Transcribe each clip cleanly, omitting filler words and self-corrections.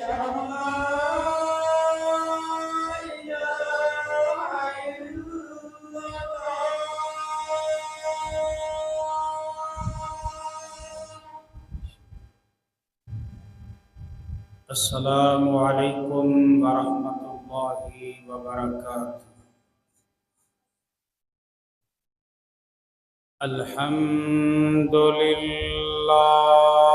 Assalamualaikum warahmatullahi wabarakatuh. Alhamdulillah.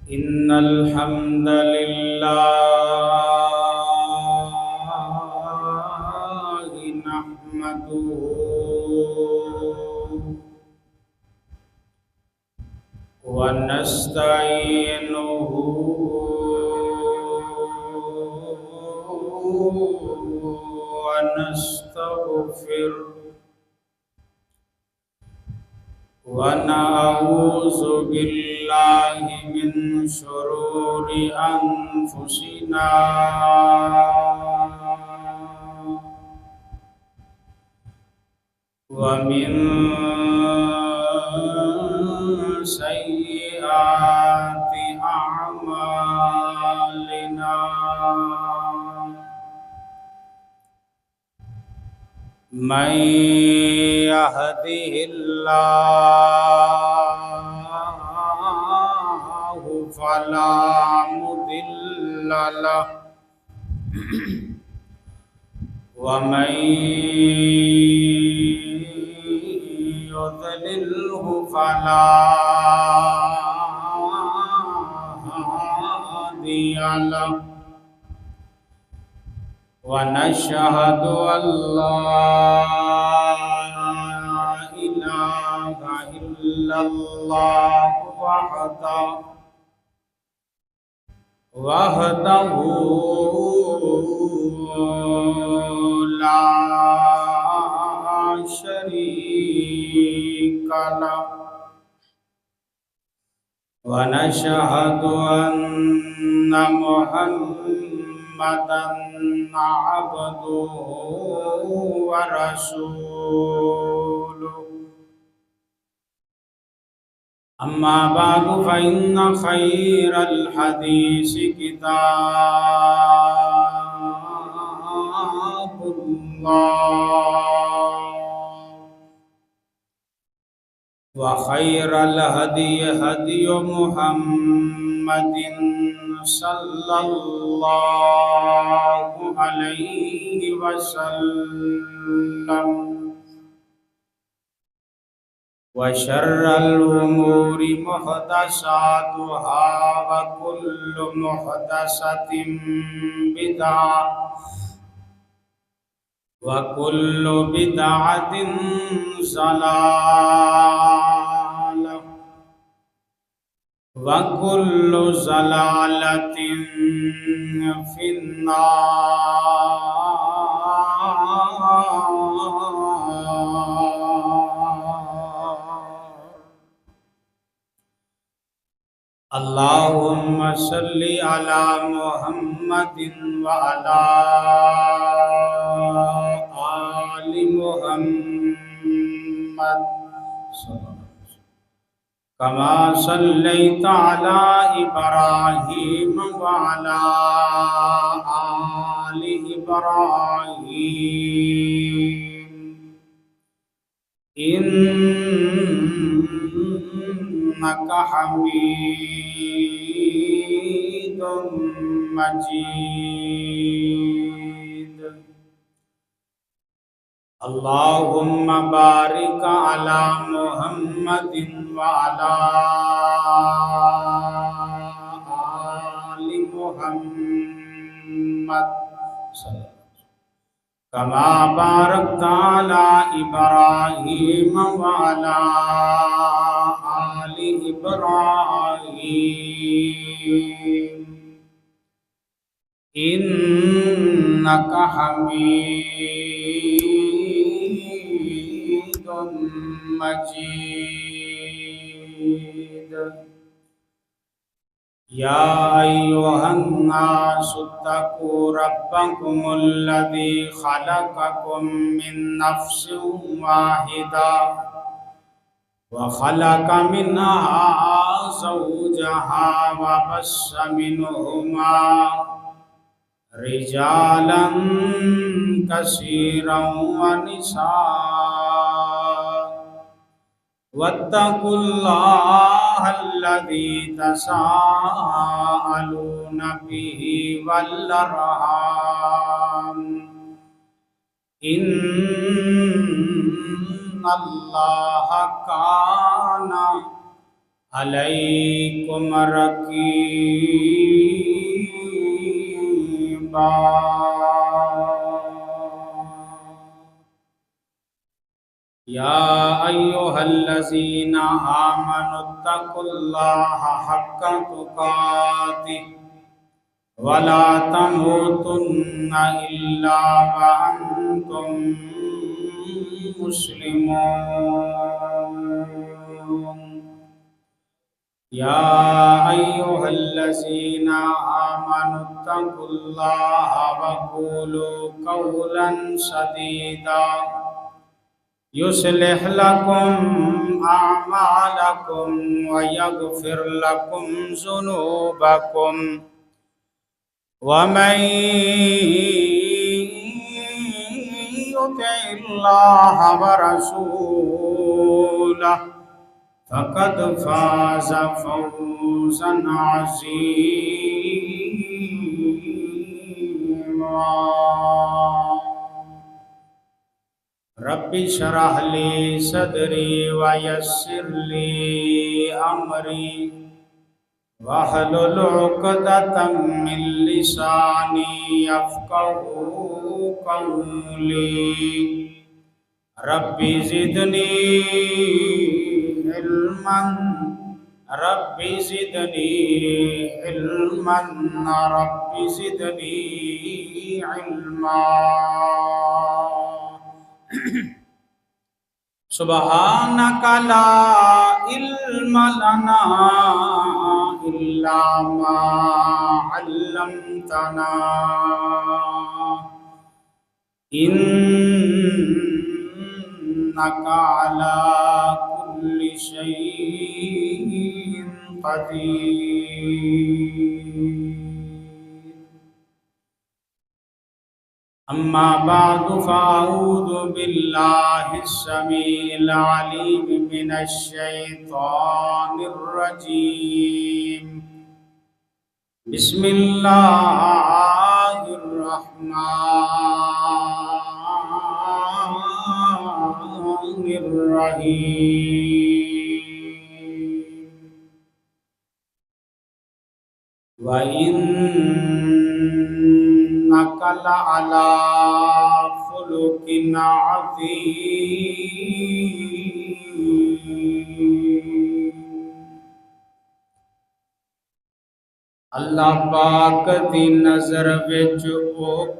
Innal hamdalillah nahmaduhu wa nasta'inuhu wa nastaghfiruh wa na'udzu billahi min syururi anfusina wa min sayyiati a'malina. Man yahdihillahu fala mudilla lahu wa man yudlilhu fala hadiya lahu. Wa nashhadu an la ilaha illallah wahdahu la syarika lahu wa nashhadu anna Muhammadan abduhu wa rasuluh. Amma ba'du fa inna khairal hadisi kitabullah wa khairal hadi hadiyu Muhammadin sallallahu alaihi wasallam wa syarral umuri muhdatsatuha wa kullu muhdatsatin bid'ah wa kullu bid'atin zalalah wa kullu zalalatin finnar. Allahumma salli ala Muhammadin wa ala ali Muhammad kama sallaita ala Ibrahim wa ala ali Ibrahim innaka hamidum majid. Allahumma barik ala Muhammadin wa ala ali Muhammad kama barakta ala Ibrahim wa ala ali Ibrahim innaka hamidum majid. Ya ayyuhan nasu taqu rabbakumul ladzi khalaqakum min nafsin wahidah वखलक मिन्हा ज़ौजहा वबस्स मिन्हुमा रिजालन कसीरन वनिसा वत्तकुल्लाहल्लज़ी तसाअलून बिही वल-अर्हाम इन्नल्लाह काना अलैकुम रकीबा। या अय्युहल्लज़ीना आमनुत्तकुल्लाहा हक्का तुकातिह वला तमूतुन्ना इल्ला व अंतुम मुस्लिमून। या अय्युहल्लज़ीना आमनुत्तकुल्लाहा वक़ूलू क़ौलन सदीदा युस्लिह लकुम अअमालकुम व यग़फिर लकुम ज़ुनूबकुम वमन युतिइल्लाह व रसूलह फ़क़द फ़ाज़ फ़ौज़न अज़ीमा। रब्बि शरह ली सदरी व यस्सिर ली अमरी वहलुल उक़दतम मिन लिसानी यफ़क़हू क़ौली। Rabbi ज़िदनी इल्मन rabbi ज़िदनी इल्मन rabbi ज़िदनी इल्मा। सुब्हानक ला इल्म लना इल्ला मा अल्लमतना इन्नका अला कुल्लि शैइन क़दीर। अम्मा बादु फ़अऊज़ु बिल्लाहिस समीइल अलीम मिनश शैतानिर रजीम। बिस्मिल्लाहिर रहमानिर रहीम। व इन्नका लअला खुलुकिन अज़ीम। अल्लाह पाक दी नज़र विच ओ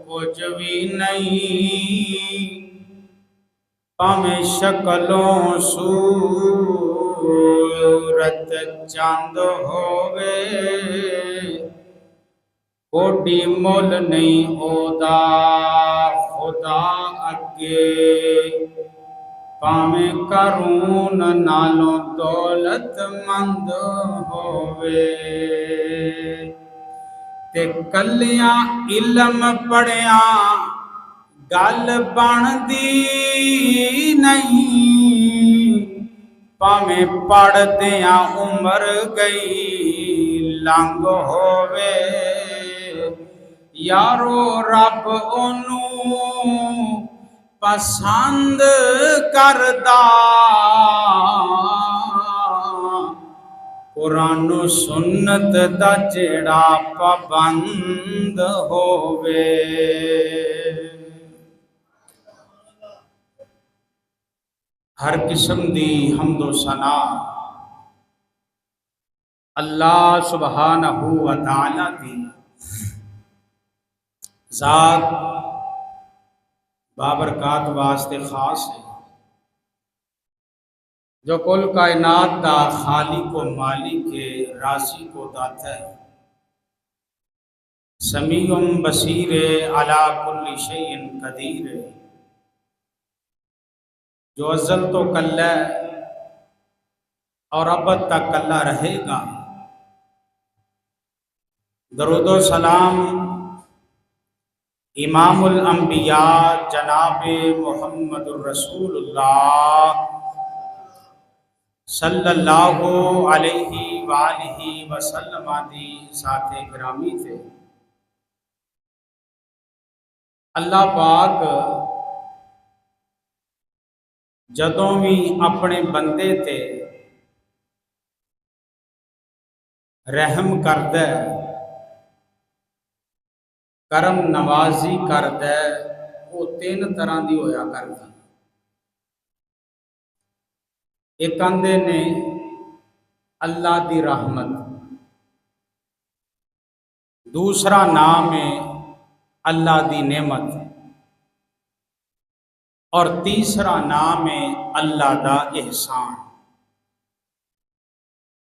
कुछ भी नहीं, भावें शक्लों सूरत चंद होवे, कोडी मुल नहीं ओदा खुदा अगे, भावें करून नालों दौलतमंद होवे। ते कलियां इल्म पढ़िया गल बनदी नहीं, भावें पढ़दिया उम्र गई लंघ होवे। यारो रब ओनू पसंद करदा, कुरान सुन्नत दा जेड़ा पाबंद होवे। हर किस्म दी हम्दो सना अल्लाह सुब्हानहू व तआला दी ज़ात बाबरकात वास्ते खास है, जो कुल कायनात दा खालिक व मालिक है, राज़ी को दाता है, समीउम बसीर है, अला कुल्लि शैइन कदीर है, जो अज़ल तो कल्ला और अब तक अल्लाह रहेगा। दरूदो सलाम इमामुल अंबिया जनाब मुहम्मदुर रसूलुल्लाह सल्लल्लाहु अलैहि वालिहि वसल्लम दी साथे गिरामी थे। अल्लाह पाक जदों भी अपने बंदे ते रहम करदा करम नवाजी करदा वो तीन तरह की होया करदी। एक आंदे ने अल्लाह दी रहमत, दूसरा नाम है अल्लाह दी नेमत और तीसरा नाम है अल्लाह दा एहसान।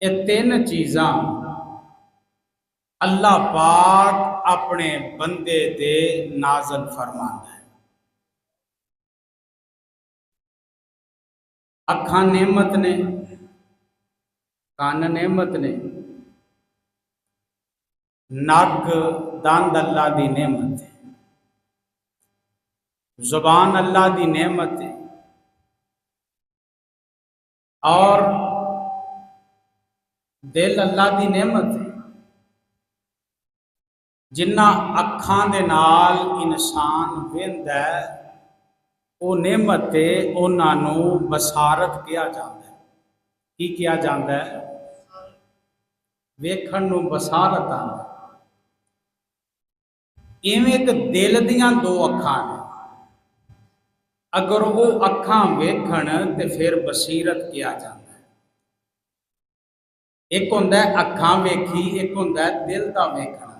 ये तीन चीज़ां अल्लाह पाक अपने बंदे दे नाज़ल फरमांदा है। अखां नेमत ने, कान नेमत ने, नक दंद अल्लाह दी नेमत है, जुबान अल्लाह दी नेमत है और दिल अल्लाह दी नेमत है। जिन्ना अखां दे नाल इंसान वेंदा है वो नेमत है, उन्होंने बसारत किया जाता है। की किया जाता है? वेखण नूं बसारत आंदा। इवें एक दिल दियां दो अखां ने, अगर वो अखां वेखण ते फिर बसीरत किया जाता है। एक हुंदा है अखां वेखी, एक हुंदा है दिल दा वेखना,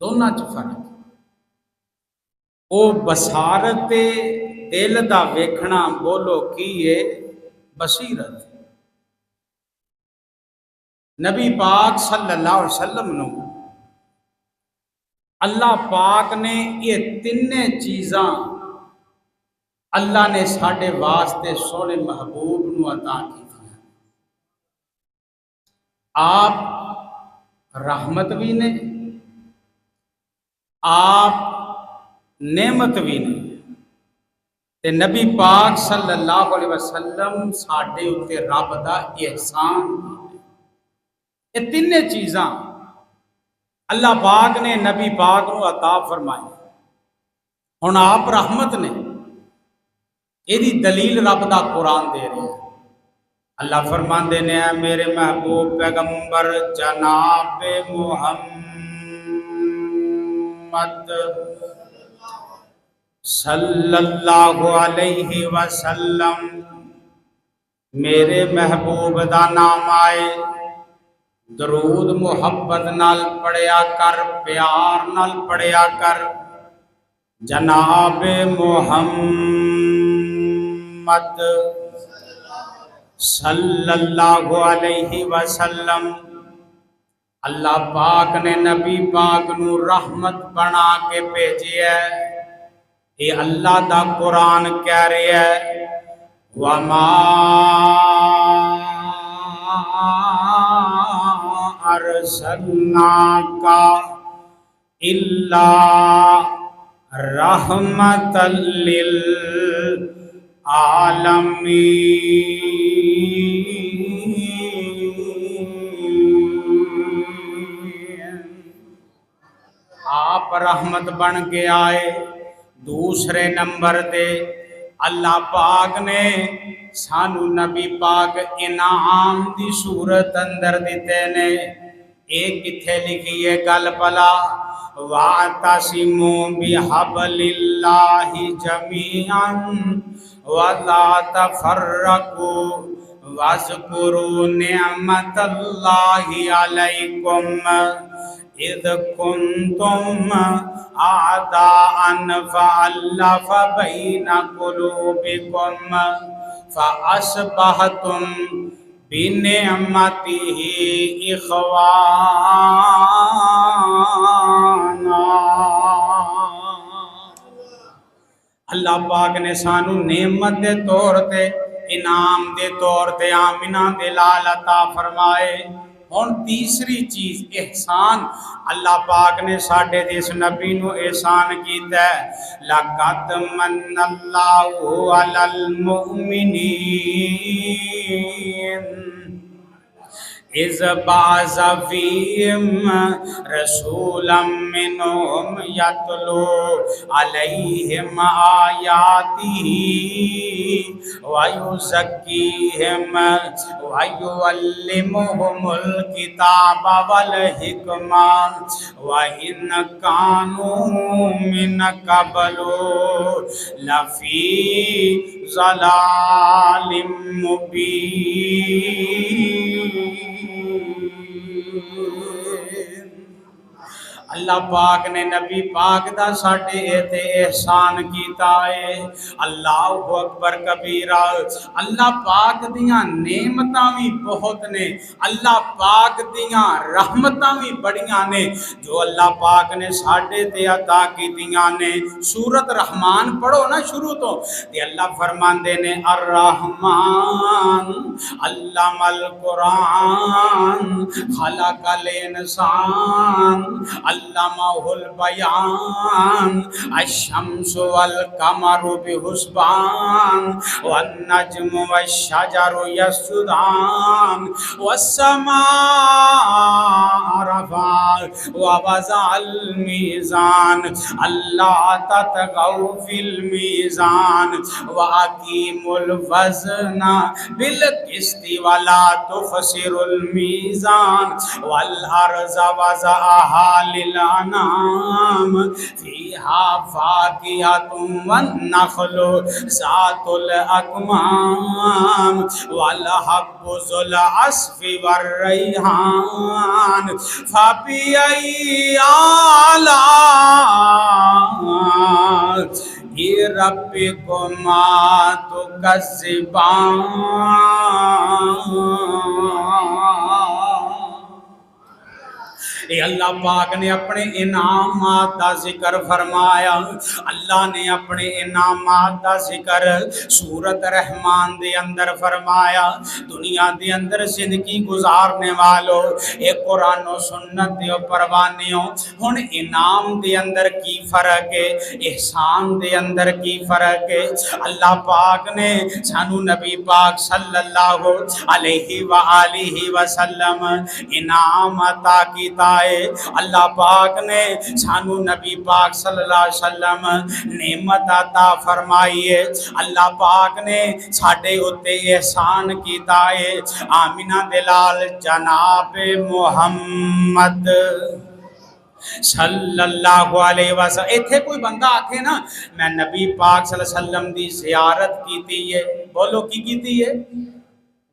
दोनों च फर्क। वो बसारत दिल दा वेखना बोलो की है? बसीरत। नबी पाक सल्लल्लाहु अलैहि वसल्लम नूं अल्लाह पाक ने ये तिन्ने चीज़ां अल्लाह ने साढ़े वास्ते सोने महबूब नूं अता की। आप रहमत भी ने, आप नेमत भी ने, ते नबी पाक सल्लल्लाहु अलैहि वसल्लम साढ़े उत्ते रब दा एहसान भी ने। ये तिन्ने चीज़ां अल्लाह पाक ने नबी पाक नूं अता फरमाई। हुण आप रहमत ने, यदी दलील रब दा कुरान दे रहे हैं। अल्लाह फरमाते ने मेरे महबूब पैगंबर जनाब मुहम्मद सल्लल्लाहु अलैहि वसल्लम, मेरे महबूब दा नाम आए दरूद मुहब्बत नाल पढ़िया कर, प्यार नाल पढ़िया कर। जनाब मुहम्मद सल्लल्लाहु अलैहि वसल्लम, अल्लाह पाक ने नबी पाक नू रहमत बना के भेजिया। ये अल्लाह दा कुरान कह रहा है वमा अरसलनाका इल्ला रहमतल लिल आलमीन। आप रहमत बन के आए। दूसरे नंबर पे अल्लाह पाक ने सानू नबी पाक इनाम दी सूरत अंदर दिते ने। एक किथे लिखी है गल भला वातसिमू बिहबलिल्लाहि जमीअन वला तफर्रकू वज़कुरू निअमतल्लाहि अलैकुम इद कुंतुम आदाअन फअल्लफ़ बैन कुलूबिकुम फअस्बहतुम बिनिअमतिही इख़वाना। अल्लाह पाक ने सानू नेमत के तौर पे इनाम दे तौर ते आमिना दे लाल अता फरमाए। हुण तीसरी चीज एहसान, अल्लाह पाक ने साडे इस नबी नू एहसान कीता है। लक़द मन्नल्लाहु अलल मुमिनीन इज़ बाअज़ फ़ीहिम रसूलन मिनहुम यतलू अलैहिम आयातिही व युज़क्कीहिम व युअल्लिमुहुमुल किताब वल हिकमा व इन कानू मिन क़ब्लु लफ़ी ज़लालिम मुबीन। अल्लाह पाक ने नबी पाक दा साडे इते एहसान कीता है। अल्लाहु अकबर कबीरा। अल्लाह पाक दियां नेमतां भी बहुत ने, अल्लाह पाक दियां रहमतां भी बड़ियां ने जो अल्लाह पाक ने साडे ते अता कीतियां ने। सूरत रहमान पढ़ो ना शुरू तो, ते अल्लाह फरमांदे ने अर रहमान अल्लमल कुरान खलकल इंसान अल्लमहुल बयान अश-शम्सु वल कमरु बिहुस्बान वन नज्मु वश-शजरु यस्जुदान वस्समाअ रफ़अ व वज़अल मीज़ान अल्ला ततगौ फिल मीज़ान व अकीमुल वज़ना बिल क़िस्ति वला तुख़सिरुल मीज़ान वल अर्ज़ वज़अहा लिल-अनाम फ़ीहा फ़ाकिहतुन वन्नख़्लु ज़ातुल अकमाम वल हब्बु ज़ुल अस्फ़ि वर्रैहान फ़बिअय्यि आलाइ रब्बिकुमा तुकज़्ज़िबान। अल्लाह पाक ने अपने इनामात का जिक्र फरमाया। अल्लाह ने अपने इनामात का जिक्र सूरत रहमान दे अंदर फरमाया। दुनिया दे अंदर जिंदगी गुजारने वालों, एक कुरान और सुन्नत दे परवानियों, हुण इनाम दे अंदर की फर्क है, एहसान दे अंदर की फर्क है। अल्लाह पाक ने सानू नबी पाक सल्लल्लाहु अलैहि व आलिहि वसल्लम इनाम अता कीता है। अल्लाह पाक ने सानू नबी पाक सल्लल्लाहु अलैहि वसल्लम नेमत अता फरमाई है। अल्लाह पाक ने साडे उत्ते एहसान कीता है। आमिना दे लाल जनाब मुहम्मद सल्लल्लाहु अलैहि वसल्लम। इत्थे कोई बंदा आखे ना मैं नबी पाक सल्लल्लाहु अलैहि वसल्लम दी ज़ियारत कीती है, बोलो की कीती है?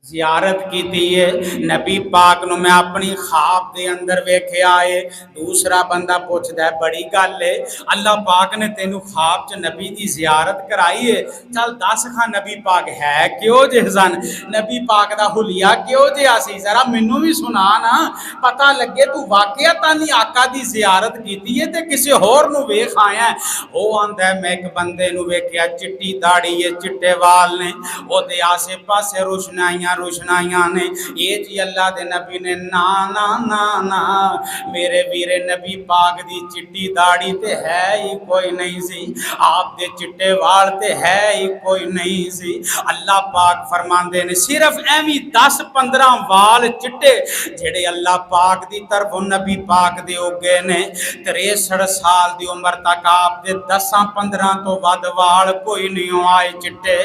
ज़ियारत कीती है। नबी पाक नूं मैं अपनी ख्वाब दे अंदर वेख्या है। दूसरा बंदा पुछदा है बड़ी गल है, अल्लाह पाक ने तेनू ख्वाब च नबी दी ज़ियारत कराई है, चल दस खां नबी पाक है क्यों जे सन, नबी पाक दा हुलिया क्यों जिहा सी, जरा मैनू भी सुना ना, पता लगे तू वाकयातानी आका दी ज़ियारत कीती है ते किसी होर नूं वेख आया है। वो आंदा है मैं एक बंदे नूं वेख्या, चिट्टी दाड़ी है, चिट्टे वाल ने, ओदे आसे पासे रोशनाइयां रोशनाइयां ने। ये जी अल्लाह दे नबी ने ना ना ना ना मेरे वीरे नबी पाक दी चिट्टी दाड़ी ते है ही कोई नहीं सी, आप दे चिट्टे वाल ते है ही कोई नहीं सी। अल्लाह पाक फरमांदे ने सिर्फ एवी 10-15 वाल चिट्टे जेड़े अल्लाह पाक दी तरफों नबी पाक दे उगे ने। 63 साल दी उम्र तक आप दे 10-15 तो वध वाल कोई नहीं आए चिट्टे।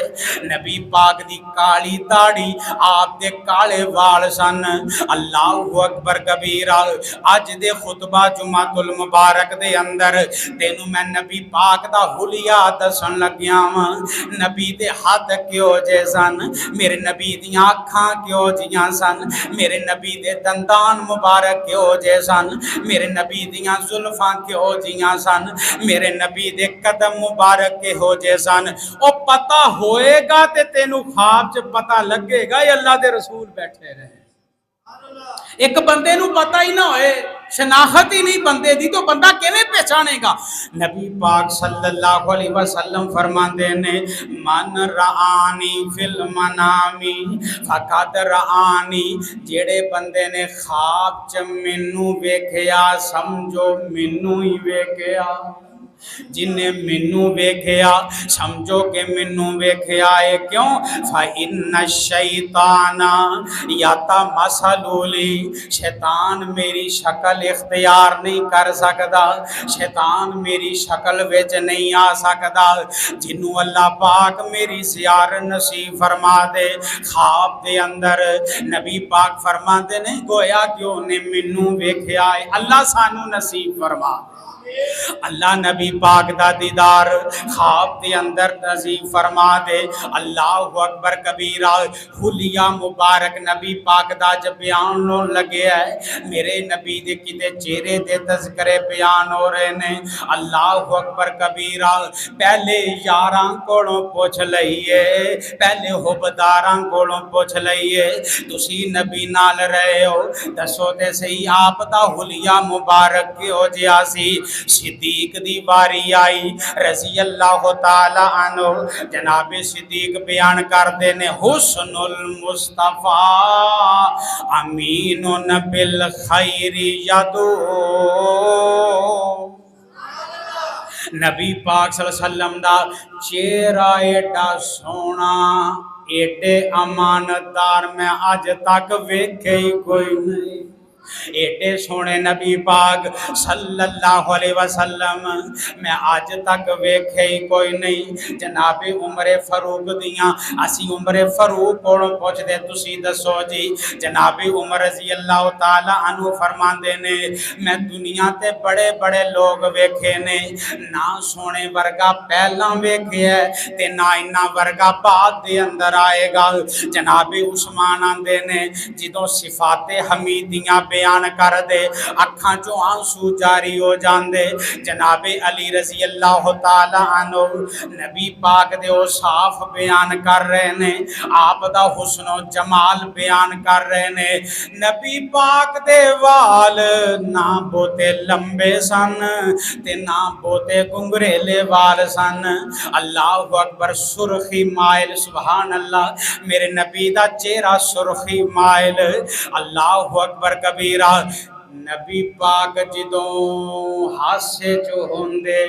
नबी पाक दी काली दाड़ी, आप दे काले वाल सन। अल्लाहु अकबर कबीरा। अज दे खुतबा जुमातुल मुबारक दे अंदर तेनू मैं नबी पाक दा हुलिया दसन लग्या वां। नबी दे हाथ क्यों जे सन, मेरे नबी दियां अखां क्यों जियां सन, मेरे नबी दे दंदान मुबारक क्यों जे सन, मेरे नबी दियां जुल्फां क्यों जियां सन, मेरे नबी दे कदम मुबारक क्यों जे सन। ओ पता होएगा ते तेनू ख्वाब च पता लगेगा अल्लाह दे रसूल बैठे रहे। एक बंदे नू पता ही ना होए शनाखत ही नहीं बंदे दी तो बंदा किवें पहचानेगा। नबी पाक सल्लल्लाहु अलैहि वसल्लम फरमाते ने मन रानी फिल मनामी फकद रानी, जेड़े बंदे ने ख्वाब च मैनू वेख्या समझो मैनू ही वेख्या, जिन्हें मैनू वेख्या समझो कि मैनू वेख्या है। क्यों? फ़इन्न शैताना याता मसलूली, शैतान मेरी शक्ल इख्तियार नहीं कर सकता, शैतान मेरी शक्ल विच नहीं आ सकता। जिन्नू अल्लाह पाक मेरी ज़ियार नसीब फरमा दे ख्वाब दे अंदर, नबी पाक फरमाते ने गोया कि उन्हें मैनू वेख्या है। अल्लाह सानू नसीब फरमा, अल्लाह नबी पाक दा दीदार ख्वाब दे अंदर नसीब फरमा दे। अल्लाह अकबर कबीरा। हुलिया मुबारक नबी पाक दा जब बयान होने लगे है, मेरे नबी दे किते चेहरे दे तज़किरे बयान हो रहे ने। अल्लाह अकबर कबीरा। पहले यारां कोलों पुछ लईए, पहले हुबदारां कोलों पुछ लईए, तुसी नबी नाल रहे हो, दसो ते सही आप दा हुलिया मुबारक किहो जिहा सी। सिद्दीक दी बारी आई रज़ी अल्लाह तआला अन्हु, जनाबे सिद्दीक बयान करते ने हुस्नुल मुस्तफ़ा अमीनुन बिल खैरी यदू। नबी पाक सल्लल्लाहु अलैहि वसल्लम दा चेहरा एडा सोना एडे अमानतदार मैं अज तक वेखे ही कोई नहीं। एडे सोने नबी पाक सल्लल्लाहु अलैहि वसल्लम मैं आज तक वेखे ही कोई नहीं। जनाबे उमरे फरूक दियाँ असी उमरे फरूक को पुछदे तुसी दसो जी। जनाबे उमर रज़ी अल्लाह तआला अन्हु फरमांदे ने मैं दुनिया ते बड़े बड़े लोग वेखे ने, ना सोने वर्गा पहला वेखे है ते ना इन्ना वर्गा बाद दे अंदर आएगा। जनाबे उस्मान आंदे ने जिदों सिफाते हमीदियां बयान कर दे अखां चो आंसू जारी हो जाते। जनाबे अली रज़ी अल्लाह तआला अन्हु नबी पाक दे ओ साफ बयान कर रहे ने, आप दा हुस्नो जमाल बयान कर रहे ने। नबी पाक दे वाल ना बहुते लंबे सन ते ना बहुते घुंघरेले वाल सन। अल्लाह अकबर। सुरखी माइल, सुभान अल्लाह, मेरे नबी दा चेहरा सुरखी माइल। अल्लाह अकबर कबीरा। नबी पाक जिदों हासे चो होंदे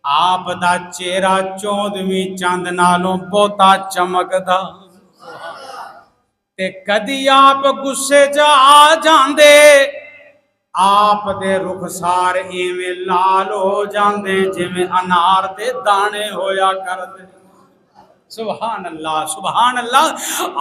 आप दा चेहरा 14वीं चंद नालों बहुता चमकदा ते कदी आप गुस्से च आ जांदे आप दे रुखसार इवें लाल हो जांदे जिवें अनार दे दाने होया करदे। सुभान अल्लाह, सुभान अल्लाह।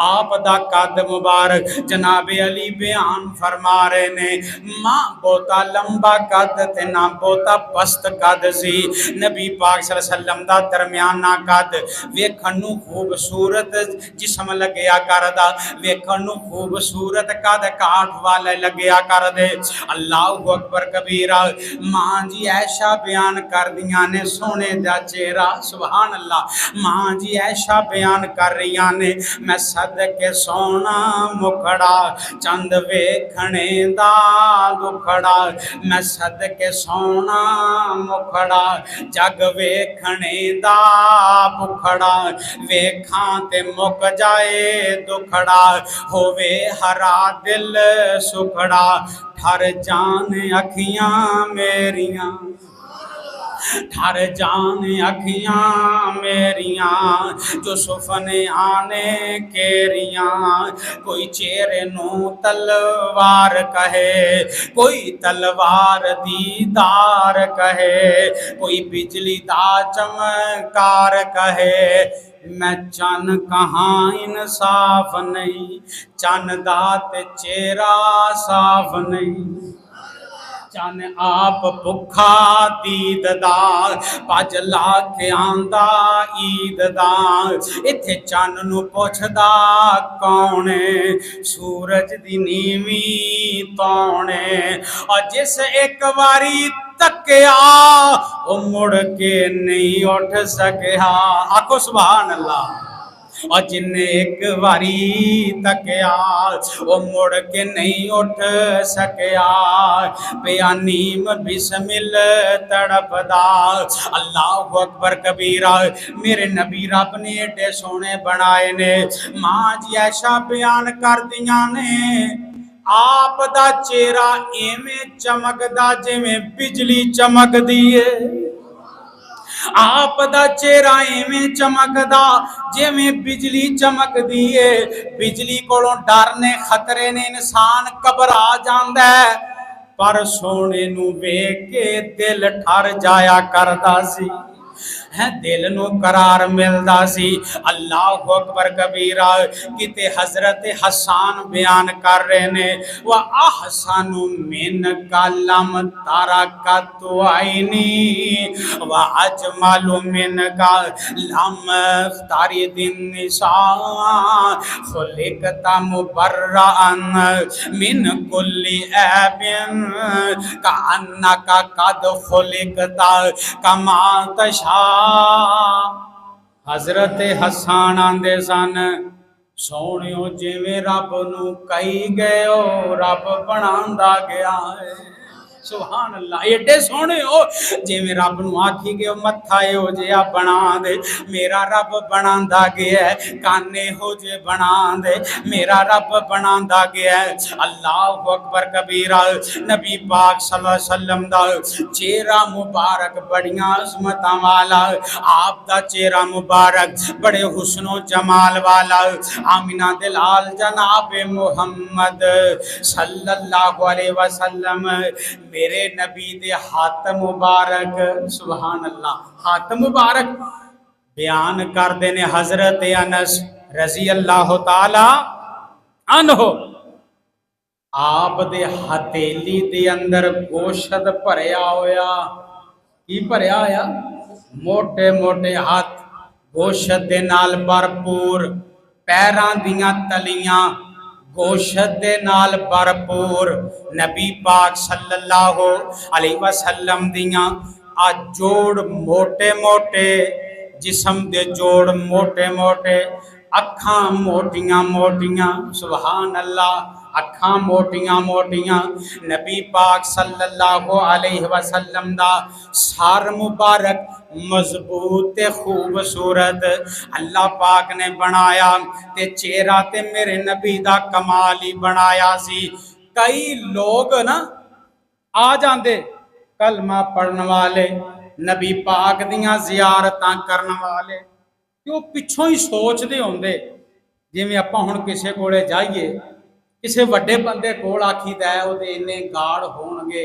आप दा कद मुबारक जनाबे अली बयान फरमा रहे ने, मां बहुता लंबा कद ते ना बहुता पस्त कद सी। नबी पाक सल्लल्लाहु अलैहि वसल्लम दा दरमियाना कद वेखण नूं खूबसूरत जिस्म लगया करदा, वेखण नूं खूबसूरत कद काठ वाले लगया करदे। अल्लाहु अकबर कबीरा। मां जी ऐशा बयान कर दियां ने सोने दा चेहरा। सुभान अल्लाह। मां जी ऐशा बयान कर रही ने, मैं सदके सोना मुखड़ा चंद वेखने दा दुखड़ा, मैं सदके सोना मुखड़ा जग वेखने दा भुखड़ा, वेखां ते मुक जाए दुखड़ा होवे हरा दिल सुखड़ा, ठर जान अखियां मेरियां, ठर जान अखियां मेरियां जो सुफने आने केरियां। कोई चेहरे नू तलवार कहे, कोई तलवार दीदार कहे, कोई बिजली दा चमकार कहे। मैं चन कहाँ इंसाफ नहीं, चन दा ते चेहरा साफ नहीं। चन आप भुखा दीद दा भज ला के आंदा ईद दा। इत्थे चन नू पुछदा कौन सूरज दी नीवी तौने, और जिस एक बारी तकिया ओ मुड़ के नहीं उठ सकिया। आखो सुभान अल्लाह। और जिन्हें एक बारी तकया वो मुड़ के नहीं उठ सकया, पिया नीम बिस्मिल तड़पदा। अल्लाह अकबर कबीरा। मेरे नबी रब ने एडे सोने बनाए ने। मां जी ऐसा बयान कर दिया ने, आप दा चेहरा एवें चमकदा जिवें बिजली चमकदी है। आप दा चेहरा एवें चमकदा जिवें बिजली चमकदी है। बिजली कोलों डर ने खतरे ने इंसान घबरा जांदा है, पर सोने नू वेख के दिल ठर जाया करदा सी है, दिल नू करार मिलदा सी। अल्लाह अकबर कबीरा। किते हजरत हसान बयान कर रहे ने, व अहसानु मिन कलम तारा का तो आईनी व अजमालु मिन का लम तारी दिन निशान खुलिकता मुबर्रअन मिन कुल्ली ऐबिन का अन्ना का कद खुलिकता कमा तशा। हजरत हसान आंदे सन, सोनियो जिवें रब नू कही गए हो रब बनांदा गया है। सुभान अल्लाह। एडे सोने हो जिवें रब नू आखी गए मत्था इहो जिहा बना दे, मेरा रब बनांदा गया है। काने हो जे बना दे, मेरा रब बनांदा गया है। अल्लाह अकबर कबीरा। नबी पाक सल्लल्लाहु अलैहि वसल्लम दा चेहरा मुबारक बड़ियां अजमतां वाला, आप दा चेहरा मुबारक बड़े हुस्नो जमाल वाला। आमिना दे लाल जनाब मुहम्मद सल्लल्लाहु अलैहि वसल्लम मेरे नबी दे हाथ मुबारक, सुभान अल्लाह, हाथ मुबारक बयान करते ने हजरत अनस रजी अल्लाह तआला अन्हो। आप दे हथेली दे अंदर गोशत भरिया होया। की भरिया होया? मोटे मोटे हाथ गोशत दे नाल भरपूर, पैरां दियां तलियां गोशत दे नाल भरपूर। नबी पाक सल्लल्लाहु अलैहि वसल्लम दियां आ जोड़ मोटे मोटे, जिस्म दे जोड़ मोटे मोटे, अखां मोटियां मोटियां, सुभान अल्लाह, अखां मोटियां मोटियां। नबी पाक सल्लल्लाहु अलैहि वसल्लम दा सर मुबारक मजबूत ते खूबसूरत अल्लाह पाक ने बनाया, ते चेहरा ते मेरे नबी दा कमाल ही बनाया सी। कई लोग ना आ जाते कलमा पढ़न वाले, नबी पाक दियां जियारतां करन वाले, कि वो पिछों ही सोचते होंगे जिवें आपां हुण किसे कोले जाइए, किसे वड्डे बंदे कोल आखीदा है उहदे इन्ने गाड़ होणगे,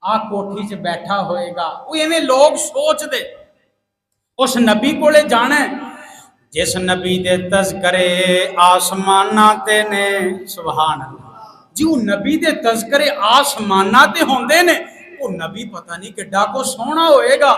आ कोठी च बैठा होएगा, वो इवें लोग सोचते। उस नबी कोले जाना जिस नबी दे तज़करे आसमानां ते ने, सुभान अल्लाह जी। वो नबी दे तज़करे आसमानां ते होंदे ने, वो नबी पता नहीं किड्डा को सोहना होएगा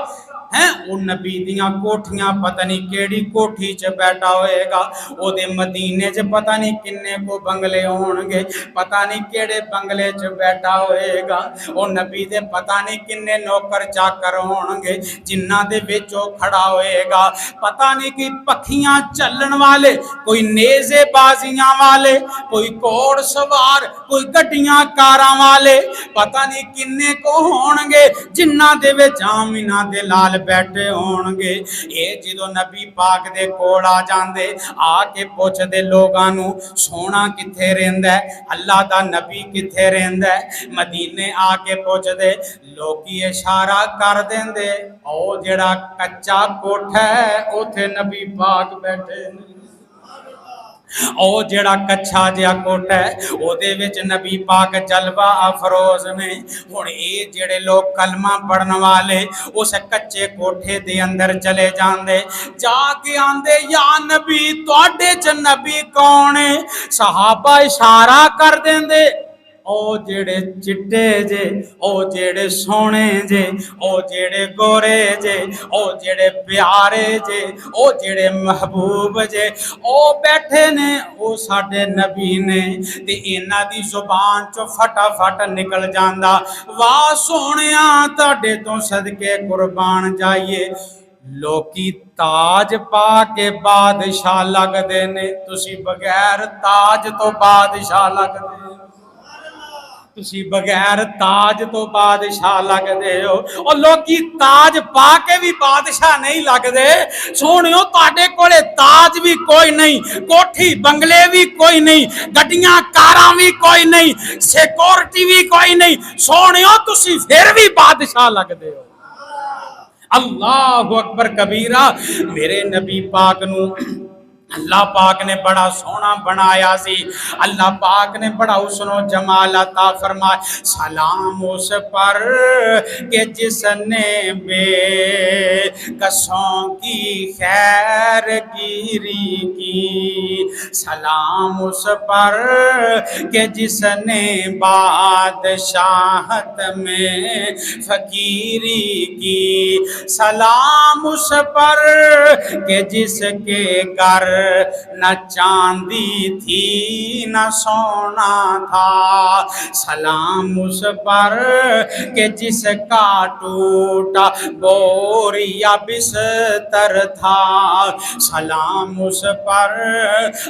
हैं। वो नबी दियां कोठियां पता नहीं केड़ी कोठी च बैठा होएगा, ओदे मदीने च पता नहीं किन्ने को बंगले होणगे, पता नहीं केड़े बंगले च बैठा होएगा। वो नबी दे पता नहीं किन्ने नौकर चाकर होणगे जिन्हां दे विच ओ खड़ा होएगा। पता नहीं कि पखियां चलन वाले, कोई नेज़े बाजियां वाले, कोई घोड़ सवार, कोई गड्डियां कारां वाले, पता नहीं किन्ने को होणगे जिन्हां दे विच आमिना दे लाल बैठे होणगे। ये जो नबी पाक दे कोल आ जांदे, आके पुछदे लोगां नू सोना किथे रहिंदा है, अल्लाह दा नबी किथे रहिंदा है। मदीने आके पुछदे, लोकी इशारा कर देंदे, ओ जेड़ा कच्चा कोठा है उथे नबी पाक बैठे ने। ओ जेड़ा कच्चा जिहा कोठा है ओदे विच नबी पाक जलवा अफरोज ने। हुण ये जेड़े लोग कलमा पढ़न वाले उस कच्चे कोठे दे अंदर चले जांदे, जाके आंदे या नबी तुहाडे च नबी कौन है? सहाबा इशारा कर देंदे, ओ जेड़े चिट्टे जे, ओ जेड़े सोने जे, ओ जेड़े गोरे जे, ओ जेड़े प्यारे जे, ओ जेड़े महबूब जे, ओ बैठे ने, ओ साडे नबी ने। ते इन्हां दी जुबान चो फटाफट निकल जांदा, वाह सोहणिया तुहाडे तो सदके कुर्बान जाइए। लोकी ताज पा के बादशाह लगदे ने, तुसी बगैर ताज तो बादशाह लगदे हो। तुसी बगैर ताज तो बादशाह लगदे हो। और लोकी ताज पा के भी बादशाह नहीं लगदे। सोहणियो तुहाडे कोले ताज भी कोई नहीं, कोठी बंगले भी कोई नहीं, गड्डियां कारां भी कोई नहीं, सिक्योरिटी भी कोई नहीं। सोहणियो तुसी फिर भी बादशाह लगदे हो। अल्लाह अकबर कबीरा। मेरे नबी पाक नू अल्लाह पाक ने बड़ा सोहना बनाया सी। अल्लाह पाक ने बड़ा उसनो जमाल अता फरमाया। सलाम उस पर के जिसने बेकसों की खैर गिरी की। सलाम उस पर के जिसने बादशाहत में फकीरी की। सलाम उस पर के जिसके घर न चांदी थी न सोना था। सलाम उस पर के जिसका टूटा बोरिया बिस्तर था। सलाम उस पर।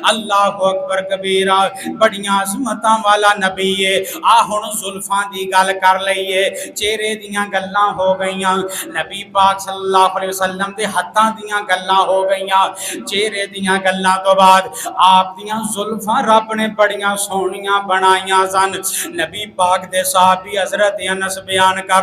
अल्लाह अकबर कबीरा। बड़ियां अज़मतां वाला नबी है। आ हुण जुल्फां दी गल कर लईए, चेहरे दियां गल्लां हो गईयां। नबी पाक सल्लल्लाहु अलैहि वसल्लम दे हत्थां दियां गल्लां हो गईयां। चेहरे दियां गल्लां तो बाद आप दियां जुल्फां रब ने बड़ियां सोहणियां बनाईयां सन। नबी पाक दे साहबी हजरत अनस बयान कर,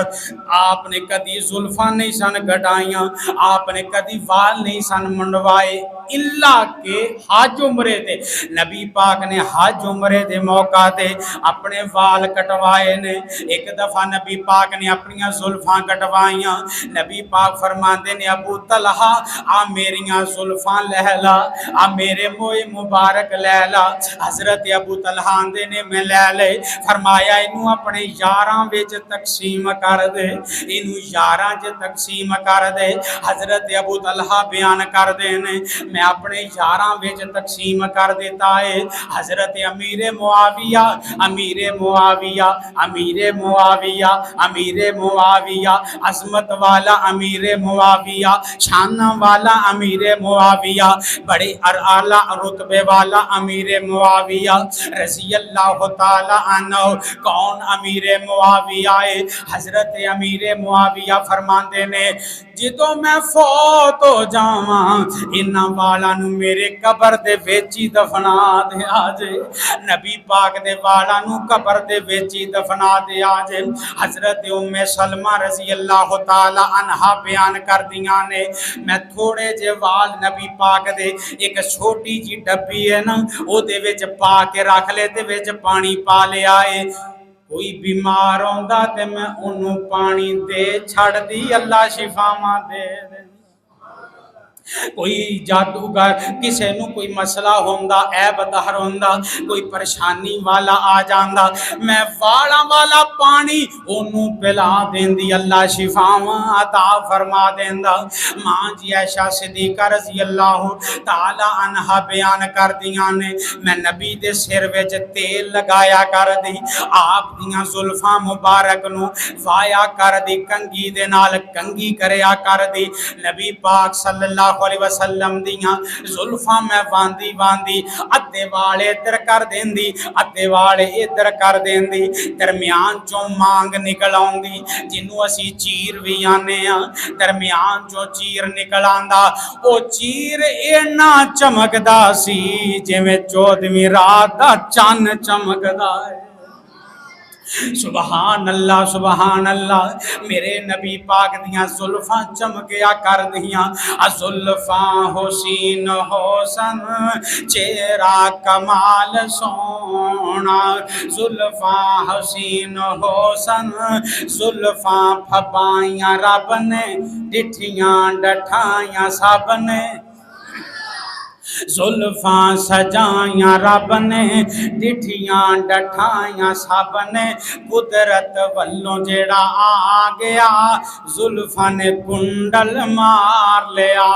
आपने कदी जुल्फां नहीं सन घटाइयां, आपने कदी वाल नहीं सन मुंडवाए, इल्ला के हज उमरे दे नबी पाक ने हज उमरे दे मौका ते अपने वाल कटवाए ने। एक दफा नबी पाक ने अपनियां जुल्फां कटवाइयां। नबी पाक फरमाते ने, अबू तलहा आ मेरियां जुल्फां लहला, आ मेरे मोए मुबारक लैला। हजरत अबू तलहा आंदे ने मैं लै ले। फरमाया इनू अपने यारां विच तकसीम कर दे, इनू यारां च तकसीम कर दे। हजरत अबू तलहा बयान कर दे ने, मैं अपने यारां विच तकसीम कर देता है। हजरत अमीरे मुआविया, अमीरे मुआविया, अमीरे मुआविया, अमीरे मुआविया, अजमत वाला अमीरे मुआविया, शाना वाला अमीरे मुआविया, बड़े आला रुतबे वाला अमीरे मुआविया रज़ी अल्लाह ताला अन्हु। कौन अमीरे मुआविया है? हजरत अमीरे मुआविया फरमाते ने, जो मैं फौत हो जावा इन्हां वाला नू मेरे कबर दे विच ही दफना दे आजे। नबी पाक दे वाला नू कबर दे विच ही दफना दे आजे। हजरत उम्मे सलमा रज़ी अल्लाह ताला अन्हा बयान कर दियां ने, मैं थोड़े जे वाल नबी पाक दे एक छोटी जी डब्बी है ना, ओदे विच पा के रख ले ते विच पानी पा लिया है। कोई बीमार आंदा ते मैं ओनू पानी दे छड़ दी, अल्लाह शिफावां दे दे। कोई जादूगर किसी नू कोई मसला होंदा, ऐब दहर होंदा, कोई परेशानी वाला आ जांदा, मैं वाला वाला पानी ओनू पिला देंदी, अल्लाह शिफावां अता फरमा देंदा। मां जी ऐशा सिद्दीका रज़ी अल्लाह ताला अन्हा बयान कर दियां ने, मैं नबी दे सिर विच तेल लगाया कर दी, आप दियां जुल्फां मुबारक नू वाया कर दी, कंगी दे नाल कंगी करया कर दी। नबी पाक सल्लल्लाहु अलैहि वसल्लम दियां जुल्फां मैं वांदी वांदी अद्धे वाले इधर कर देंदी, अद्धे वाले इधर कर देंदी, दरम्यान चों मांग निकल आउंदी, जिन्नू असी चीर भी आने आ। दरम्यान चों चीर निकल आंदा, ओ चीर इन्ना चमकदा सी जिवें 14वीं रात दा चन्न चमकदा है। सुबहान अल्लाह, सुबहान अल्लाह। मेरे नबी पाक दियां जुल्फां चमकिया कर दियां, जुल्फां हुसीन होसन चेहरा कमाल सोना, जुल्फां हुसीन होसन जुल्फां फबाइयां रब ने, डिठियां डठाइयां सब ने। जुल्फा सजाया रब ने डिठियां डठाइया सब ने कुदरत वल्लों जेड़ा आ गया जुल्फा ने कुंडल मार लिया।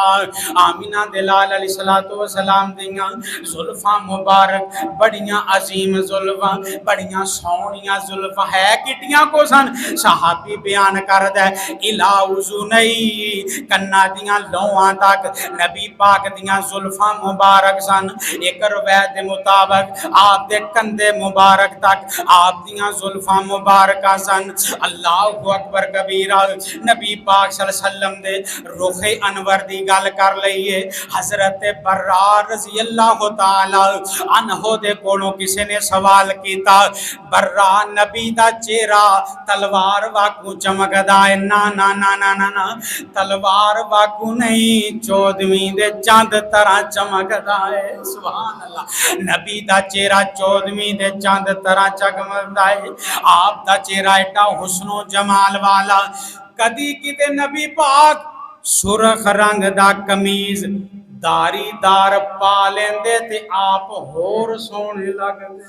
आमीना दे लाल अलैहिस्सलातु वस्सलाम दियां जुल्फा मुबारक बड़ियां अजीम जुल्फा बड़ियां सोहणियां जुल्फा है किटियां को सन। सहाबी बयान करदा इला उजुनई कन्ना दियां लोहां तक नबी पाक दियां जुल्फा मुबारक सन। एक रवायत के मुताबिक आप दे कंधे मुबारक तक आप दियां जुल्फा मुबारक सन। अल्लाहु अकबर कबीरा। नबी पाक सल्लल्लाहु अलैहि वसल्लम दे रुखे अनवर दी गल कर लईए। हजरत बर्रा रज़ी अल्लाह तआला अन्हो दे कोलों किसी ने सवाल किया बर्रा नबी दा चेहरा तलवार वाकू चमकदा है। ना ना ना ना ना ना तलवार वाकू नहीं 14वीं दे चंद तरह चमकदा है। सुभान अल्लाह नबी दा चेहरा 14वीं दे चंद तरह चमकदा है। आप दा चेहरा एडा हुस्नो जमाल वाला कदी किते नबी पाक सुरख रंग दा कमीज दारीदार पा लेंदे ते आप होर सोहने लगदे।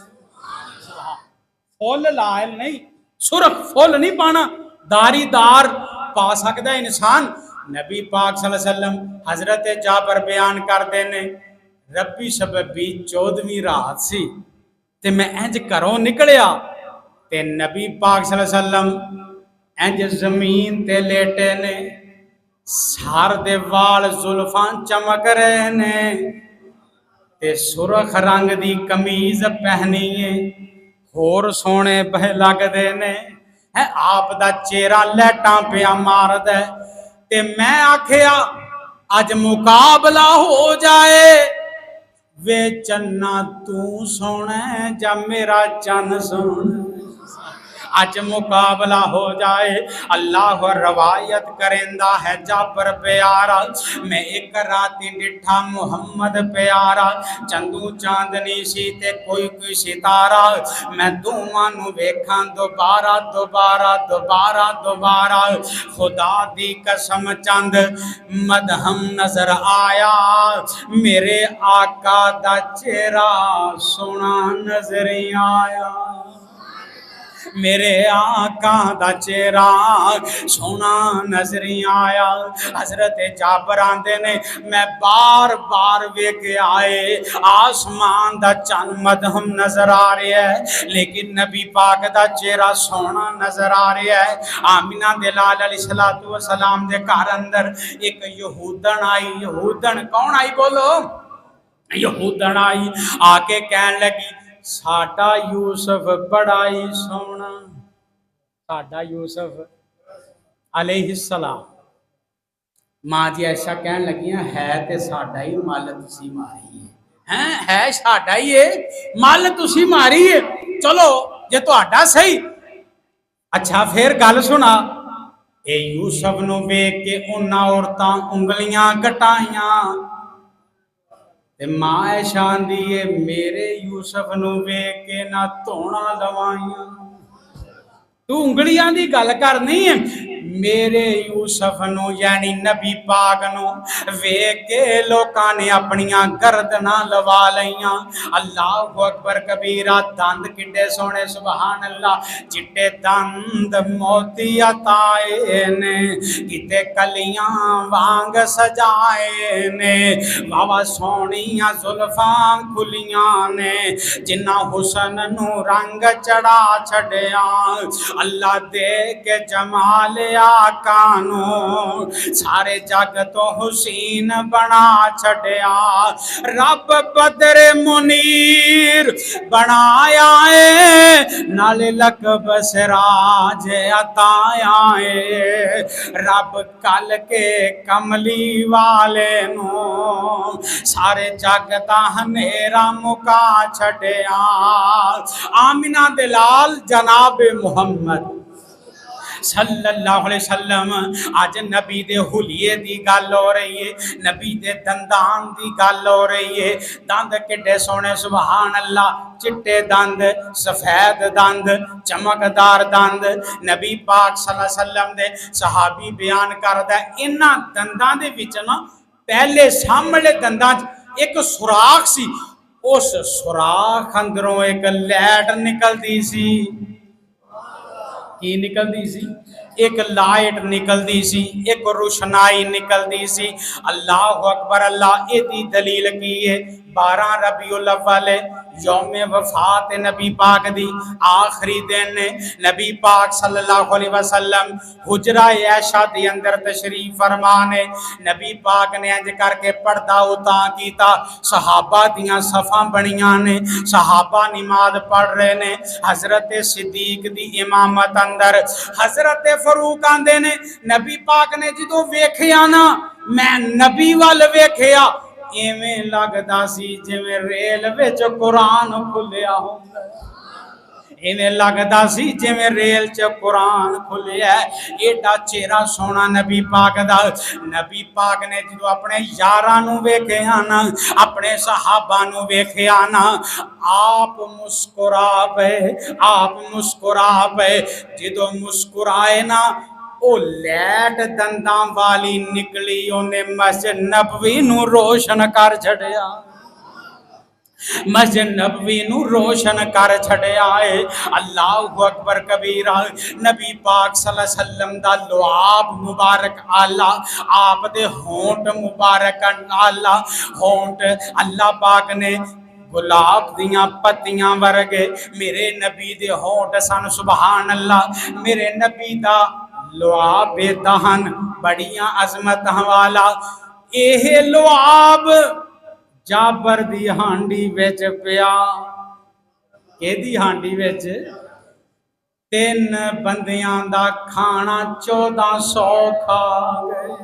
फुल लाल नहीं सुरख फुल नहीं पाना दारीदार पा सकता इंसान। नबी पाक सल्लल्लाहु अलैहि वसल्लम हजरत जाबर बयान करते ने रब्बी सबबी 14वीं रात सी ते मैं इंज घरों निकलिया ते नबी पाक सल्लल्लाहु अलैहि वसल्लम इंज जमीन ते लेटे ने सार दे वाल जुल्फां चमक रहे ने ते सुरख रंग दी कमीज पहनी है होर सोने बह लगदे ने है। आप दा चेहरा लैटां पिया मारदा ते मैं आखिया अज मुकाबला हो जाए वे चन्ना तू सोना जा मेरा चन सोना। अज मुकाबला हो जाए। अल्लाह रवायत करेंदा है जाबर प्यारा मैं एक राती डिठा मुहम्मद प्यारा चंदू चांदनी सी ते कोई कोई सितारा मैं दोवां नू वेखां दोबारा दोबारा दोबारा दोबारा खुदा दी कसम चंद मदहम नजर आया मेरे आका दा चेहरा सोना नजर आया। मेरे आका दा चेहरा सोना नजर आया। हजरत जाबर आंदे ने मैं बार बार वेख आए आसमान दा चंद मदहम नजर आ रहा है लेकिन नबी पाक दा चेहरा सोना नजर आ रहा है। आमीना दे लाल अलैहिस्सलातु वस्सलाम दे घर अंदर एक यहूदन आई। यहूदन कौन आई बोलो? यहूदन आई आके कहन लगी साडा यूसुफ बड़ा ही सोना। साडा यूसुफ अलैहिस्सलाम मां जी ऐसा कहन लगियां है ते साडा ही मल तुसी मारी है साडा ही है मल तुसी मारी है। चलो जे तुहाडा सही अच्छा फिर गल सुना ए यूसुफ नू वेख के उन्हां औरतां उंगलियां कटाइयां ते मां ऐशा आंदी है मेरे यूसुफ नू वेख के ना धोना लवाइयां। तू उंगलियां दी गल करनी है मेरे यूसुफ नू यानी नबी पाक नू वेख के लोकां ने अपनियां गर्दनां लवा लईयां। अल्लाहु अकबर कबीरा दंद किड्डे सोने सुभान अल्लाह चिट्टे दंद मोती अताए ने किते कलियां वांग सजाए ने वावा सोहणियां जुल्फां खुलियां ने जिन्ना हुसन नू रंग चढ़ा छड़िया। अल्लाह दे के जमाल आका नू सारे जग तो हुसीन बना छड़िया। रब बदरे मुनीर बनाया है नाले लकब सिराज अताया है। रब कल के कमली वाले नू सारे जग दा हनेरा मुका छड़िया। आमिना दे लाल जनाब मुहम्मद सल्लल्लाहु अलैहि वसल्लम आज नबी दे हुलिये दी गल हो रही है नबी दे दंदान दी गल हो रही है। दंद किड्डे सोने सुभान अल्लाह चिट्टे दंद सफेद दंद चमकदार दंद नबी पाक सल्लल्लाहु अलैहि वसल्लम दे सहाबी बयान करदा इन्हां दंदां दे विच ना पहले सामने दंदां एक सुराख सी, उस सुराख अंदरों एक लैट निकलती सी। की निकलती सी? एक लाइट निकलती सी, एक रोशनाई निकलती सी। अल्लाह अकबर। अल्लाह एदी दलील की है 12 रबीउल अव्वल यौम वफात नबी पाक दी आखिरी दिन ने नबी पाक सल्लल्लाहु अलैहि वसल्लम हुजरा ऐशा दे अंदर तशरीफ फरमाने। नबी पाक ने इंज करके पर्दा उता कीता, सहाबा दियां सफा बनियां ने, सहाबा नमाज पढ़ रहे ने। हजरत सिद्दीक दी इमामत अंदर हजरत फरूक आंदे ने, नबी पाक ने जो वेख्या ना, मैं नबी वाल वेख्या, इवें लगदा सी जिवें रेल विच कुरान खुलिया हुंदा, इवें लगदा सी जिवें रेल च कुरान खुलिया। एडा चेहरा सोना नबी पाक दा। नबी पाक ने जो अपने यारां नूं वेख्या ना, अपने सहाबा नूं वेख्या ना, आप मुस्कुरा पे, आप मुस्कुरा पे। जो मुस्कुराए ना, ओ लैट दंदां वाली निकली, उन्हें मस्जिद नबवी नूं रोशन कर छड़िया, मस्जिद नबवी नूं रोशन कर छड़िया है। अल्लाह अकबर कबीरा। नबी पाक सल्लल्लाहु अलैहि वसल्लम दा लुआब मुबारक आला, आप दे होंठ मुबारक आला, होंठ अल्लाह पाक ने गुलाब दियां पत्तियां वर्गे मेरे नबी दे होंठ सन। सुभान अल्लाह। मेरे नबी दा लुआब बेदहन बड़ियां अजमत वाला। एह लुआब जाबर दी हांडी विच पिया। केदी हांडी विच? 3 बंदियां दा खाना 1400 खा गए।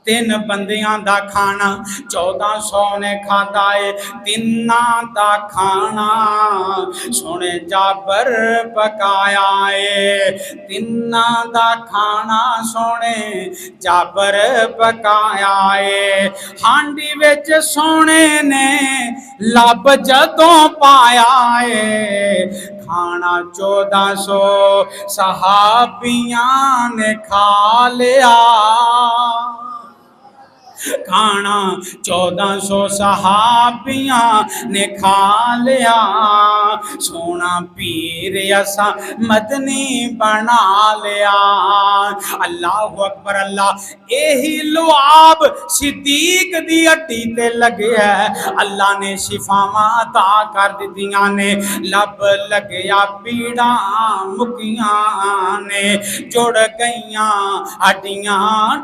3 बंदियां दा खाना 1400 ने खाता है। 3 दा खाना सोने जाबर पकाया है। 3 दा खाना सोने जाबर पकाया है। हांडी विच सोने ने लब जदों पाया है। खाना 1400 सहाबियां ने खा लिया। खाना 1400 सहाबियां ने खा लिया। सोना पीर असा मदनी बना लिया। अल्लाह अकबर। अल्लाह यही लुआब सिद्दीक दी हड्डी ते लगे है। अल्लाह ने शिफावां अता कर दित्तियां ने, लब लग्या पीड़ा मुकियां ने, जुड़ गईयां हड्डियां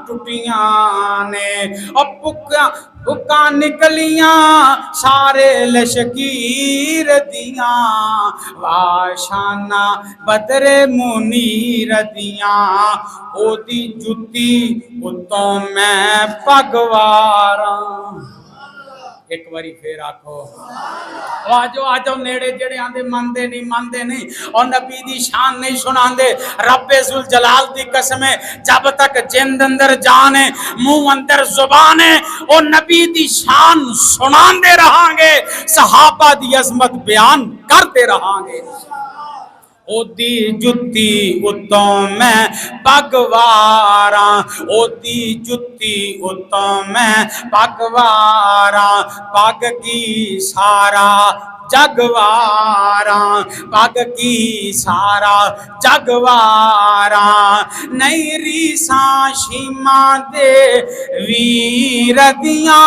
टुटियां ने। बुक्का निकलियां सारे लशकीर दियां, वाशाना बदरे मुनीर दियां। ओदी जुत्ती उत्तों मैं पगवारा। एक बारी फिर आखो आजो आजो नेड़े। जेड़े आंदे मनदे नहीं और नबी दी शान नहीं सुनांदे। रब्बे जुल जलाल दी कसम है, जब तक जिंद अंदर जान है, मुंह अंदर जुबान है, और नबी दी शान सुनांदे रहांगे, सहाबा दी अजमत बयान करते रहांगे। ओदी जुत्ती उत्तों मैं पगवारा, ओदी जुत्ती उत्तों मैं पगवारा। पग की सारा जगवारा, पग की सारा जगवारा। नहीं रीसा शीमा दे वीर दियां,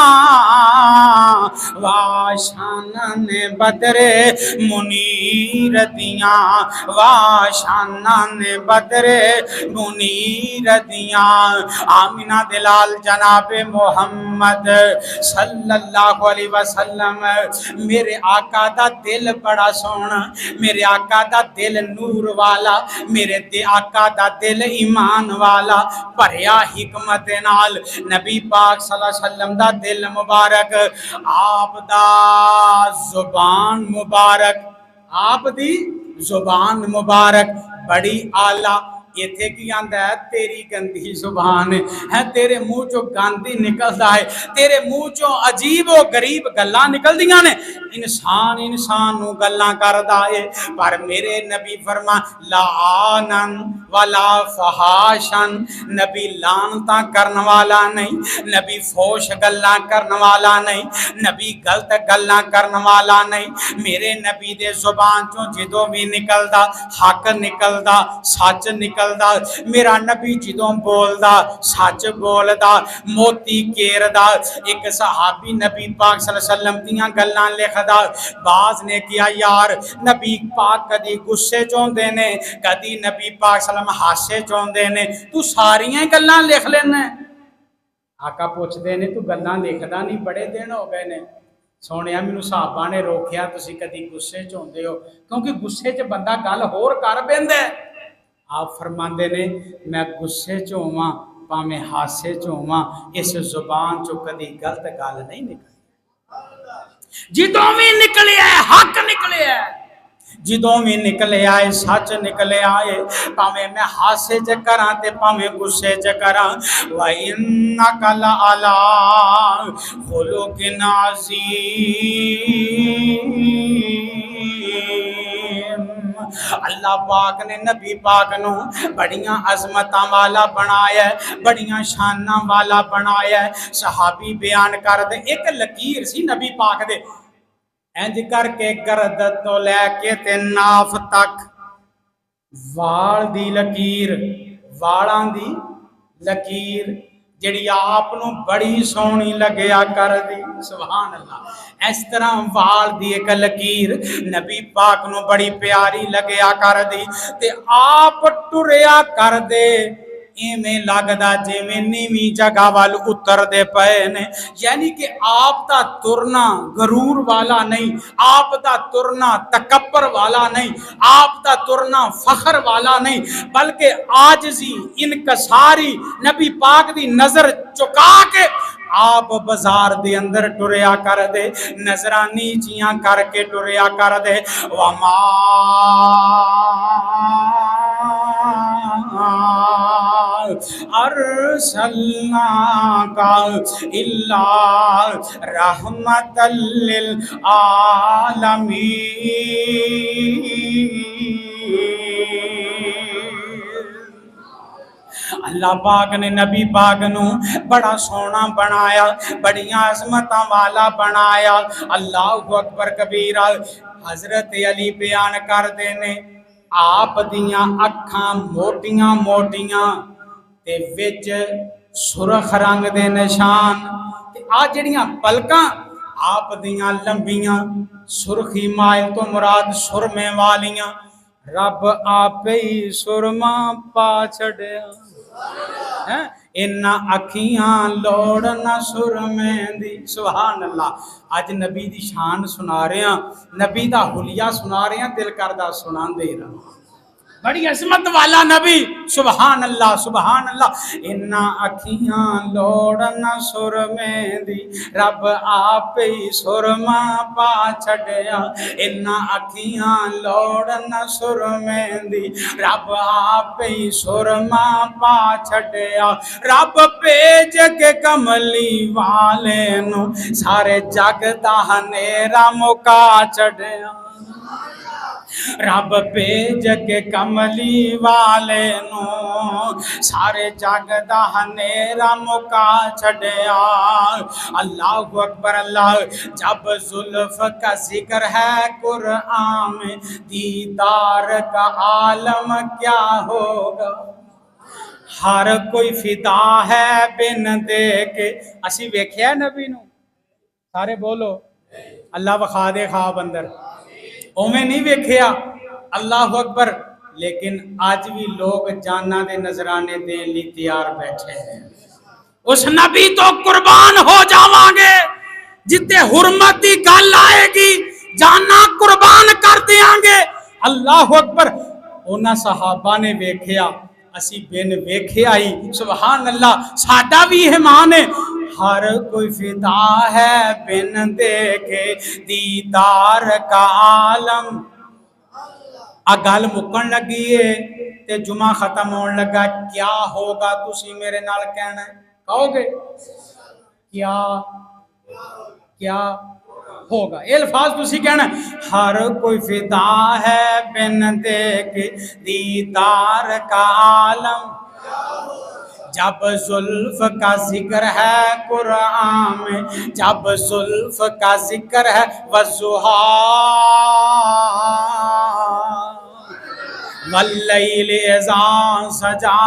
वाशानन बदरे मुनीर दियां, वाशानन बदरे मुनीर दियां। आमिना दिलाल जनाबे मोहम्मद सल्लल्लाहु अलैहि वसल्लम। मेरे आका दा दिल बड़ा सोहना, मेरे आका दा दिल नूर वाला, मेरे आका दा दिल ईमान वाला, भरिया हिकमत नाल। नबी पाक सल्लल्लाहु अलैहि वसल्लम दा दिल मुबारक, आप दा जुबान मुबारक, आप दी जुबान मुबारक बड़ी आला। इत्थे की आंदा है तेरी गंदी जुबान है, तेरे मुंह चो गंद ही निकलदा है, तेरे मुंह चो अजीब व गरीब गल्लां निकलदियां ने। इंसान इंसान नूं गल्लां करदा है, पर मेरे नबी फरमा ला आनन वला फहाशन, नबी लानता करने वाला नहीं, नबी फोश गल्लां करने वाला नहीं, नबी गलत गल्लां करने वाला नहीं। मेरे नबी दे जुबान चो जो भी निकलदा हक निकलदा, सच निकलदा। मेरा नबी जो बोलदा सच बोलदा, मोती केरदा। एक सहाबी नबी पाक सल्लल्लाहु अलैहि वसल्लम दियां गल्लां लिखदा। बाज ने किया यार नबी पाक कदी गुस्से च होंदे ने, कदी नबी पाक सल्लल्लाहु अलैहि वसल्लम हासे च होंदे ने, तू सारियां गल्लां लिख लेना। आका पुछदे ने तू गल्लां लिखदा नहीं, बड़े दिन हो गए ने। सोनिया मैनू साहबा ने रोकिया तुसी कदी गुस्से च होंदे हो, क्योंकि गुस्से च बंदा गल होर कर बैठदा है। आप फरमाते ने मैं गुस्से च होवां भावें हासे च होवां, इस जुबान चो कदी गलत गल नहीं निकली। जिदों भी निकले हक निकले, जिदों भी निकले आए सच निकले आए, भावें मैं हासे च करा ते भावें गुस्से च करा। व इन्नका लअला खुलुकिन अज़ीम। अल्लाह पाक ने नबी पाक नू बड़ियां अजमतां वाला बनाया, बड़ियां शानां वाला बनाया। सहाबी बयान कर दे एक लकीर सी नबी पाक दे, इंज करके गर्द तो लैके ते नाफ तक वाल दी लकीर, वालां दी लकीर जिहड़ी आप नूं बड़ी सोहनी लग्या कर दी। सुभान अल्लाह। इस तरह वाल दी एक लकीर नबी पाक नूं बड़ी प्यारी लग्या कर दी, ते आप टुरिया कर दे इवें लगदा जिवें नीवीं जगह वाल उतरदे पए ने। यानी कि आप दा तुरना गरूर वाला नहीं, आप दा तुरना तकब्बर वाला नहीं, आप दा तुरना फखर वाला नहीं, बल्कि आजजी इनकसारी नबी पाक दी नजर चुका के आप बाजार दे अंदर टुरिया कर दे, नजरां नीचियां करके टुरिया कर दे। वमा अर्सलनाका इल्ला रहमतल लिल आलमीन। अल्लाह पाक ने नबी पाक नू बड़ा सोहना बनाया, बड़ियां अजमतां वाला बनाया। अल्लाहु अकबर कबीरा। हजरत अली बयान करते ने आप दियां अखां मोटियां मोटियां ते विच सुरख रंग दे निशान, ते आ जिहड़ियां पलकां आप दियां लंबियां, सुरखी मायल तो मुराद सुरमे वालियां। रब आपे ही सुरमा पा छड़िया है, इन्ना अखियां लोड़ न सुरमे दी। सुभान अल्लाह। अज नबी दी शान सुना रहे हैं, नबी दा हुलिया सुना रहे हैं, दिल करदा सुनांदे रहो। बड़ी अजमत वाला नबी। सुभान अल्लाह सुभान अल्लाह। इन्ना अखियां लोड़ न सुरमे दी, रब आप ही सुरमा पा छड़िया। इन्ना अखियां लोड़ न सुरमे दी, रब आप ही सुरमा पा छड़िया। रब भेज के कमली वाले नू सारे जग दा हनेरा मुका छड़िया। रब भेज के कमली वाले नू सारे जग दा हनेरा मुका छड़िया। अल्लाहु अकबर अल्लाह। जब जुल्फ का जिक्र है कुरान में, दीदार का आलम क्या होगा। हर कोई फिदा है बिन देखे। असी वेख्या नबी नू, सारे बोलो अल्लाह वखा दे खाब अंदर, उमें नहीं वेख्या। अल्लाह अकबर। लेकिन आज भी लोग जाना दे नजराने देने लिए तैयार बैठे हैं। उस नबी तो कुर्बान हो जावांगे जिते हुरमत की गल आएगी, जाना कुर्बान कर देंगे। अल्लाह अकबर। उन्हां सहाबा ने वेख्या, असी बिन वेख्या ही। सुभान अल्लाह। साडा भी ईमान है, हर कोई फिदा है बिन देखे, दीदार का आलम। आ गल मुकन लगी है ते जुमा खत्म होने लगा, क्या होगा तुसी मेरे नाल कहना है, कहोगे क्या क्या होगा, ये अल्फाज तुसी कहना। हर कोई फिदा है बिन देख दीदार का आलम, जब जुल्फ का जिक्र है कुरान में, जब जुल्फ का जिक्र है वज़ुहा वल्लैल इज़ा सजा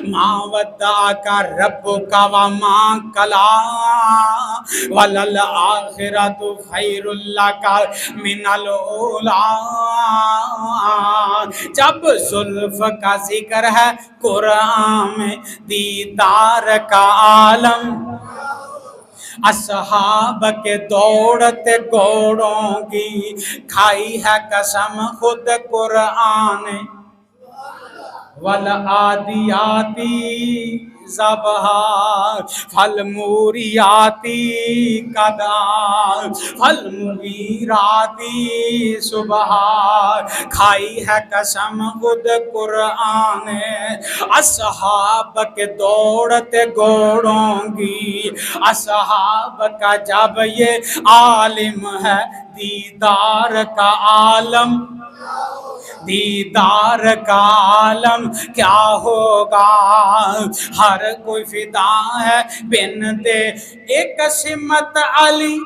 मा वद्दाका रब्बुका व मा कला वलल आखिरतु खैरुल लका मिनल ऊला। जब जुल्फ का जिक्र है कुरान में, दीदार का आलम, असहाब के दौड़ते घोड़ों की खाई है कसम खुद कुरान, वल आदियाती ज़बहा फल मूरियाती कदा फल मुगीराती सुबह, खाई है कसम खुद कुरान, असहाब के दौड़ते घोड़ों की, असहाब का जब ये आलिम है, दीदार का आलम, दीदार का आलम क्या होगा। हर कोई फिदा है बिन दे, एक सिमत अली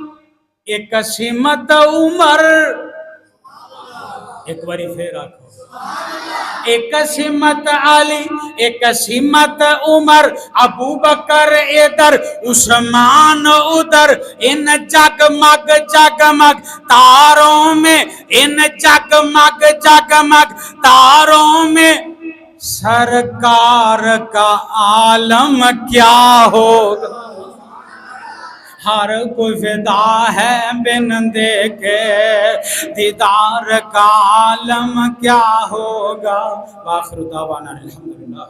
एक सिमत उमर, एक बारी फिर आखो, एक सिमत अली एक सिमत उमर, अबू बकर इधर उस्मान उधर, इन जगमग जगमग तारों में, इन जगमग जगमग तारों में सरकार का आलम क्या होगा। हर कोई फिदा है बिन देखे दीदार का आलम क्या होगा। वाखिर दावाना अल्हम्दुलिल्लाह।